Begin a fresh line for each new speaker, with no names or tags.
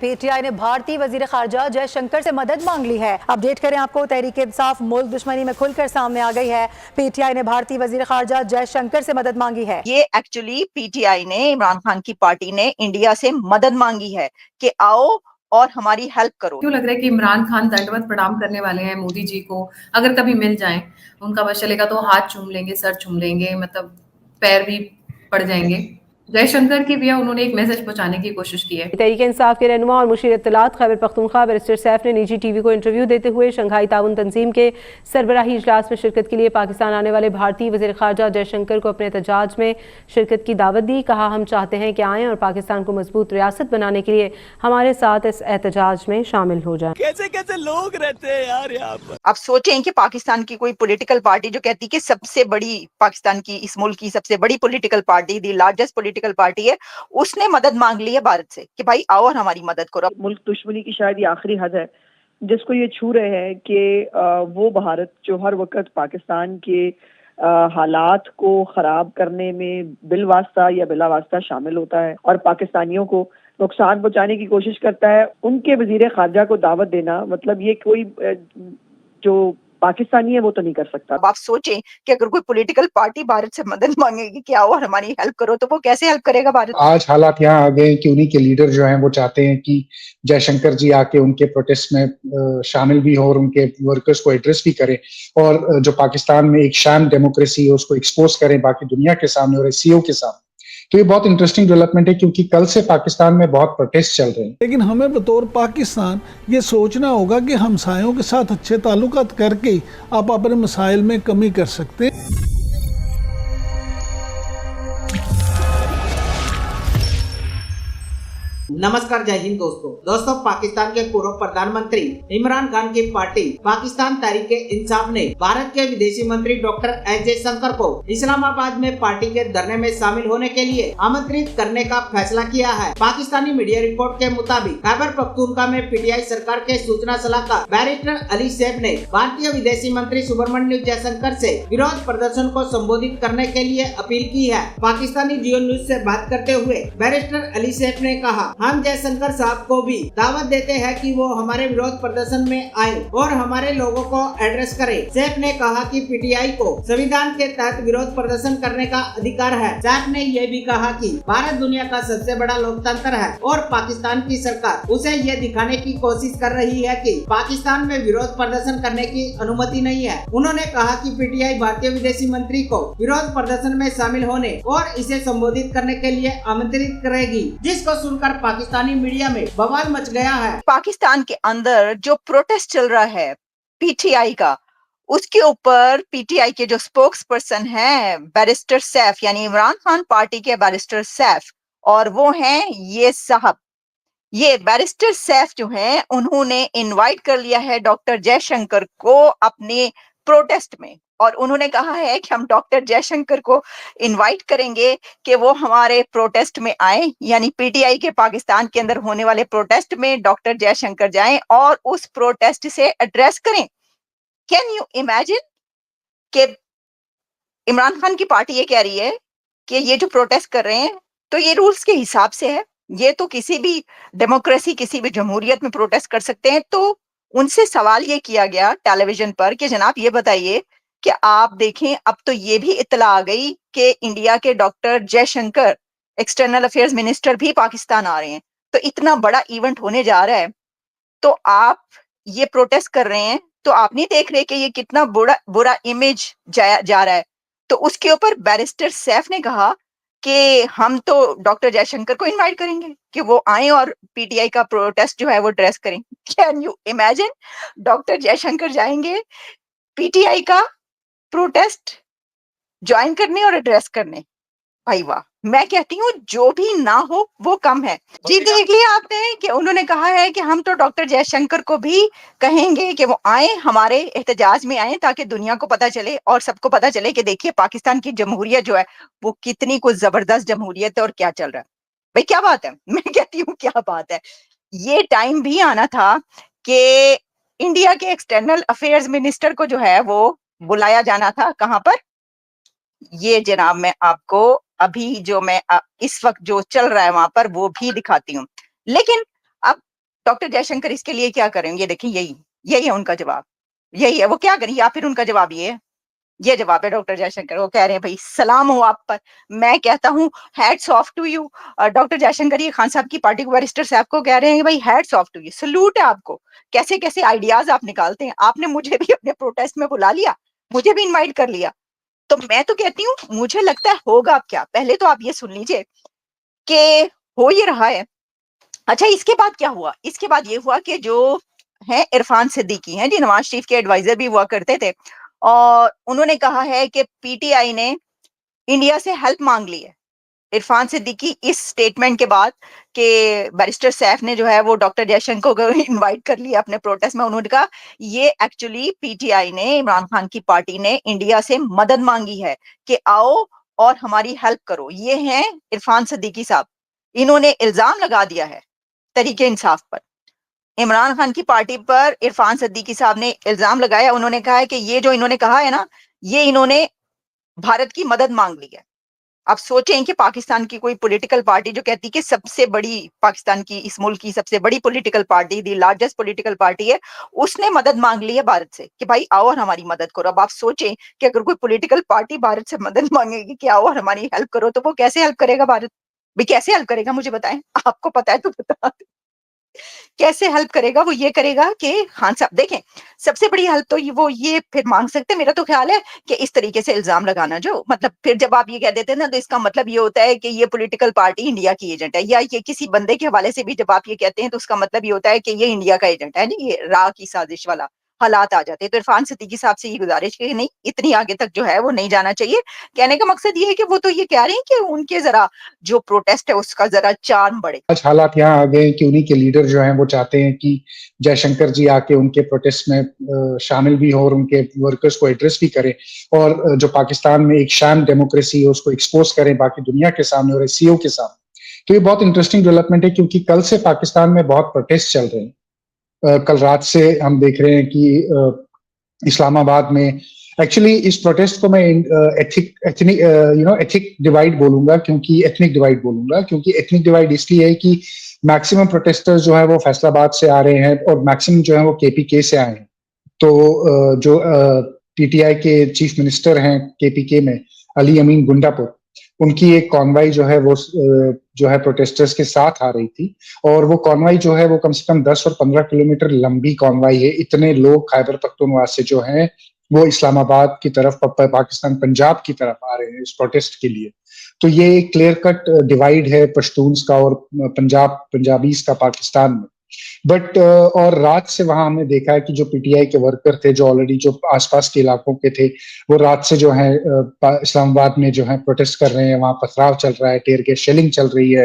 PTI ने भारतीय वजीर खारजा जयशंकर से मदद मांग ली है। अपडेट करें आपको, तहरीक इंसाफ मुल्क दुश्मनी में खुलकर सामने आ गई है। पीटीआई ने भारतीय वजीर खारजा जयशंकर से मदद मांगी है।
ये एक्चुअली पीटीआई ने, इमरान खान की पार्टी ने इंडिया से मदद मांगी है कि आओ और हमारी हेल्प करो।
क्यों लग रहा है कि इमरान खान दंडवत प्रणाम करने वाले हैं मोदी जी को? अगर कभी मिल जाएं, उनका बस चलेगा तो हाथ चूम लेंगे, सर चूम लेंगे, मतलब पैर भी पड़ जाएंगे। जयशंकर की भी उन्होंने एक मैसेज पहुंचाने की कोशिश की है।
तहरीक इंसाफ के रहनुमा और मुशीर इत्तलात खैबर पख्तूनख्वा बैरिस्टर सैफ ने निजी टीवी को इंटरव्यू देते हुए शंघाई ताउन तंजीम के सरबराही इजलास में शिरकत के लिए पाकिस्तान आने वाले भारतीय वज़ीर ख़ारजा जयशंकर को अपने एहतजाज में शिरकत की दावत दी। कहा, हम चाहते हैं कि आएँ और पाकिस्तान को मजबूत रियासत बनाने के लिए हमारे साथ इस एहतजाज में शामिल हो जाए।
कैसे कैसे लोग रहते हैं यार यहाँ पर।
अब सोचें कि पाकिस्तान की कोई पॉलिटिकल पार्टी जो कहती है कि सबसे बड़ी पाकिस्तान की, इस मुल्क की सबसे बड़ी पॉलिटिकल पार्टी, दी लार्जेस्ट पॉलिटिकल पार्टी है, उसने मदद मांग ली है भारत से कि भाई आओ और हमारी मदद करो।
मुल्क दुश्मनी की शायद ये आखिरी हद है जिसको ये छू रहे हैं कि वो भारत जो हर वक्त पाकिस्तान के हालात को खराब करने में बिलवास्ता या बिलावास्ता शामिल होता है और पाकिस्तानियों को नुकसान पहुंचाने की कोशिश करता है। उनके वजीर खारजा को दावत देना, मतलब ये कोई जो पाकिस्तानी है वो तो नहीं कर सकता।
अब आप सोचें कि अगर कोई पॉलिटिकल पार्टी भारत से मदद मांगेगी कि आओ और हमारी हेल्प करो, तो वो कैसे हेल्प करेगा भारत?
आज हालात यहाँ आ गए कि उन्हीं के लीडर जो हैं वो चाहते हैं कि जयशंकर जी आके उनके प्रोटेस्ट में शामिल भी हो और उनके वर्कर्स को एड्रेस भी करें और जो पाकिस्तान में एक शान डेमोक्रेसी है उसको एक्सपोज करें बाकी दुनिया के सामने और एससीओ के सामने। तो ये बहुत इंटरेस्टिंग डेवलपमेंट है क्योंकि कल से पाकिस्तान में बहुत प्रोटेस्ट चल रहे हैं।
लेकिन हमें बतौर पाकिस्तान ये सोचना होगा कि हमसायों के साथ अच्छे ताल्लुकात करके आप अपने मसाइल में कमी कर सकते हैं।
नमस्कार, जय हिंद दोस्तों पाकिस्तान के पूर्व प्रधानमंत्री इमरान खान की पार्टी पाकिस्तान तहरीक इंसाफ ने भारत के विदेशी मंत्री डॉक्टर एस जयशंकर को इस्लामाबाद में पार्टी के धरने में शामिल होने के लिए आमंत्रित करने का फैसला किया है। पाकिस्तानी मीडिया रिपोर्ट के मुताबिक खैबर पख्तूनख्वा में पीटीआई सरकार के सूचना सलाहकार बैरिस्टर अली सैफ ने भारतीय विदेशी मंत्री सुब्रमण्यम जयशंकर से विरोध प्रदर्शन को संबोधित करने के लिए अपील की है। पाकिस्तानी जियो न्यूज से बात करते हुए बैरिस्टर अली सैफ ने कहा, हम जयशंकर साहब को भी दावत देते हैं कि वो हमारे विरोध प्रदर्शन में आए और हमारे लोगों को एड्रेस करें। सैफ ने कहा कि पीटीआई को संविधान के तहत विरोध प्रदर्शन करने का अधिकार है। सैफ ने यह भी कहा कि भारत दुनिया का सबसे बड़ा लोकतंत्र है और पाकिस्तान की सरकार उसे ये दिखाने की कोशिश कर रही है कि पाकिस्तान में विरोध प्रदर्शन करने की अनुमति नहीं है। उन्होंने कहा कि पीटीआई भारतीय विदेशी मंत्री को विरोध प्रदर्शन में शामिल होने और इसे संबोधित करने के लिए आमंत्रित करेगी, जिसको सुनकर पाकिस्तानी मीडिया में बवाल मच गया है।
पाकिस्तान के अंदर जो प्रोटेस्ट चल रहा है पीटीआई का, उसके ऊपर पीटीआई के जो स्पोक्स पर्सन है बैरिस्टर सैफ, यानी इमरान खान पार्टी के बैरिस्टर सैफ, और वो हैं ये साहब, ये बैरिस्टर सैफ जो हैं उन्होंने इनवाइट कर लिया है डॉक्टर जयशंकर को अपने प्रोटेस्ट में, और उन्होंने कहा है कि हम डॉक्टर जयशंकर को इनवाइट करेंगे कि वो हमारे प्रोटेस्ट में आए, यानी पीटीआई के पाकिस्तान के अंदर होने वाले प्रोटेस्ट में डॉक्टर जयशंकर जाएं और उस प्रोटेस्ट से एड्रेस करें। कैन यू इमेजिन कि इमरान खान की पार्टी ये कह रही है कि ये जो प्रोटेस्ट कर रहे हैं तो ये रूल्स के हिसाब से है, ये तो किसी भी डेमोक्रेसी, किसी भी जमहूरियत में प्रोटेस्ट कर सकते हैं। तो उनसे सवाल ये किया गया टेलीविजन पर कि जनाब ये बताइए कि आप देखें, अब तो ये भी इत्तला आ गई कि इंडिया के doctor Jaishankar external affairs minister भी पाकिस्तान आ रहे हैं, तो इतना बड़ा इवेंट होने जा रहा है, तो आप ये प्रोटेस्ट कर रहे हैं, तो आप नहीं देख रहे कि ये कितना बुरा इमेज जा रहा है। तो उसके ऊपर बैरिस्टर सैफ ने कहा कि हम तो डॉक्टर जयशंकर को इनवाइट करेंगे कि वो आए और पीटीआई का प्रोटेस्ट जो है वो ड्रेस करें। Can you imagine, doctor Jaishankar जाएंगे पीटीआई का प्रोटेस्ट ज्वाइन करने और एड्रेस करने। भाई वाह, मैं कहती हूँ जो भी ना हो वो कम है जी। देख लिया आपने कि उन्होंने कहा है कि हम तो डॉक्टर जयशंकर को भी कहेंगे कि वो आए, हमारे एहतजाज में आए, ताकि दुनिया को पता चले और सबको पता चले कि देखिए पाकिस्तान की जमहूरियत जो है वो कितनी कुछ जबरदस्त जमहूरियत है और क्या चल रहा है। भाई क्या बात है, मैं कहती हूँ क्या बात है। ये टाइम भी आना था कि इंडिया के एक्सटर्नल अफेयर्स मिनिस्टर को जो है वो बुलाया जाना था। कहां पर? ये जनाब मैं आपको अभी जो मैं इस वक्त जो चल रहा है वहां पर वो भी दिखाती हूँ। लेकिन अब डॉक्टर जयशंकर इसके लिए क्या करेंगे? देखिए यही है उनका जवाब, यही है वो क्या करें, या फिर उनका जवाब ये जवाब है डॉक्टर जयशंकर। वो कह रहे हैं भाई सलाम हो आप पर, मैं कहता हूँ hats off to you. Doctor Jaishankar ये खान साहब की पार्टी को, बैरिस्टर साहब को कह रहे हैं भाई hats off to you, salute है आपको, कैसे कैसे आइडियाज आप निकालते हैं। आपने मुझे भी अपने प्रोटेस्ट में बुला लिया, मुझे भी इनवाइट कर लिया, तो मैं तो कहती हूँ मुझे लगता है होगा क्या। पहले तो आप ये सुन लीजिए कि हो ये रहा है। अच्छा, इसके बाद क्या हुआ? इसके बाद ये हुआ कि जो है इरफान सिद्दीकी हैं, जी नवाज शरीफ के एडवाइजर भी हुआ करते थे, और उन्होंने कहा है कि पीटीआई ने इंडिया से हेल्प मांग ली है। इरफान सिद्दीकी इस स्टेटमेंट के बाद कि बैरिस्टर सैफ ने जो है वो डॉक्टर जयशंकर को इनवाइट कर लिया अपने प्रोटेस्ट में, उन्होंने कहा ये एक्चुअली पीटीआई ने, इमरान खान की पार्टी ने इंडिया से मदद मांगी है कि आओ और हमारी हेल्प करो। ये हैं इरफान सिद्दीकी साहब, इन्होंने इल्जाम लगा दिया है तरीके इंसाफ पर, इमरान खान की पार्टी पर इरफान सिद्दीकी साहब ने इल्जाम लगाया। उन्होंने कहा है कि ये जो इन्होंने कहा है ना, ये इन्होंने भारत की मदद मांग ली है। आप सोचें कि पाकिस्तान की कोई पॉलिटिकल पार्टी जो कहती है कि सबसे बड़ी, पाकिस्तान की, इस मुल्क की सबसे बड़ी पॉलिटिकल पार्टी, दी लार्जेस्ट पॉलिटिकल पार्टी है, उसने मदद मांग ली है भारत से कि भाई आओ और हमारी मदद करो। अब आप सोचें कि अगर कोई पॉलिटिकल पार्टी भारत से मदद मांगेगी कि आओ और हमारी हेल्प करो, तो वो कैसे हेल्प करेगा भारत? भाई कैसे हेल्प करेगा मुझे बताएं, आपको पता है तो बता दें। कैसे हेल्प करेगा? वो ये करेगा कि खान साहब देखें, सबसे बड़ी हेल्प तो ये फिर मांग सकते हैं। मेरा तो ख्याल है कि इस तरीके से इल्जाम लगाना, जो मतलब फिर जब आप ये कह देते हैं ना, तो इसका मतलब ये होता है कि ये पॉलिटिकल पार्टी इंडिया की एजेंट है, या ये किसी बंदे के हवाले से भी जब आप ये कहते हैं तो उसका मतलब ये होता है कि ये इंडिया का एजेंट है, नहीं, ये राह की साजिश वाला हालात आ जाते हैं। तो इरफान सिद्दीकी साहब से ये गुजारिश की नहीं, इतनी आगे तक जो है वो नहीं जाना चाहिए। कहने का मकसद ये है कि वो तो ये कह रहे हैं कि उनके जरा जो प्रोटेस्ट है उसका जरा चार्म बढ़े।
आज हालात यहाँ आ गए कि उन्हीं के लीडर जो हैं वो चाहते हैं कि जयशंकर जी आके उनके प्रोटेस्ट में शामिल भी हो और उनके वर्कर्स को एड्रेस भी करें, और जो पाकिस्तान में एक शैम डेमोक्रेसी है उसको एक्सपोज करें बाकी दुनिया के सामने और एससीओ के सामने। तो ये बहुत इंटरेस्टिंग डेवलपमेंट है, क्योंकि कल से पाकिस्तान में बहुत प्रोटेस्ट चल रहे हैं। कल रात से हम देख रहे हैं कि इस्लामाबाद में, एक्चुअली इस प्रोटेस्ट को मैं एथिक डिवाइड बोलूंगा, क्योंकि एथनिक डिवाइड बोलूंगा, क्योंकि एथनिक डिवाइड इसलिए है कि मैक्सिमम प्रोटेस्टर्स जो है वो फैसलाबाद से आ रहे हैं और मैक्सिमम जो है वो केपीके से आए हैं। तो जो पीटीआई के चीफ मिनिस्टर हैं केपीके में, अली अमीन गुंडापुर, उनकी एक कॉन्वाई जो है वो जो है प्रोटेस्टर्स के साथ आ रही थी, और वो कॉन्वाई जो है वो कम से कम 10 और 15 किलोमीटर लंबी कॉन्वाई है। इतने लोग खैबर पख्तूनख्वा से जो हैं वो इस्लामाबाद की तरफ, पाकिस्तान पंजाब की तरफ आ रहे हैं इस प्रोटेस्ट के लिए। तो ये एक क्लियर कट डिवाइड है पश्तून्स का और पंजाबीज का पाकिस्तान में। बट और रात से वहां हमने देखा है कि जो पीटीआई के वर्कर थे, जो ऑलरेडी जो आसपास के इलाकों के थे, वो रात से जो है इस्लामाबाद में जो है प्रोटेस्ट कर रहे हैं। वहां पथराव चल रहा है, टेयर गैस शेलिंग चल रही है,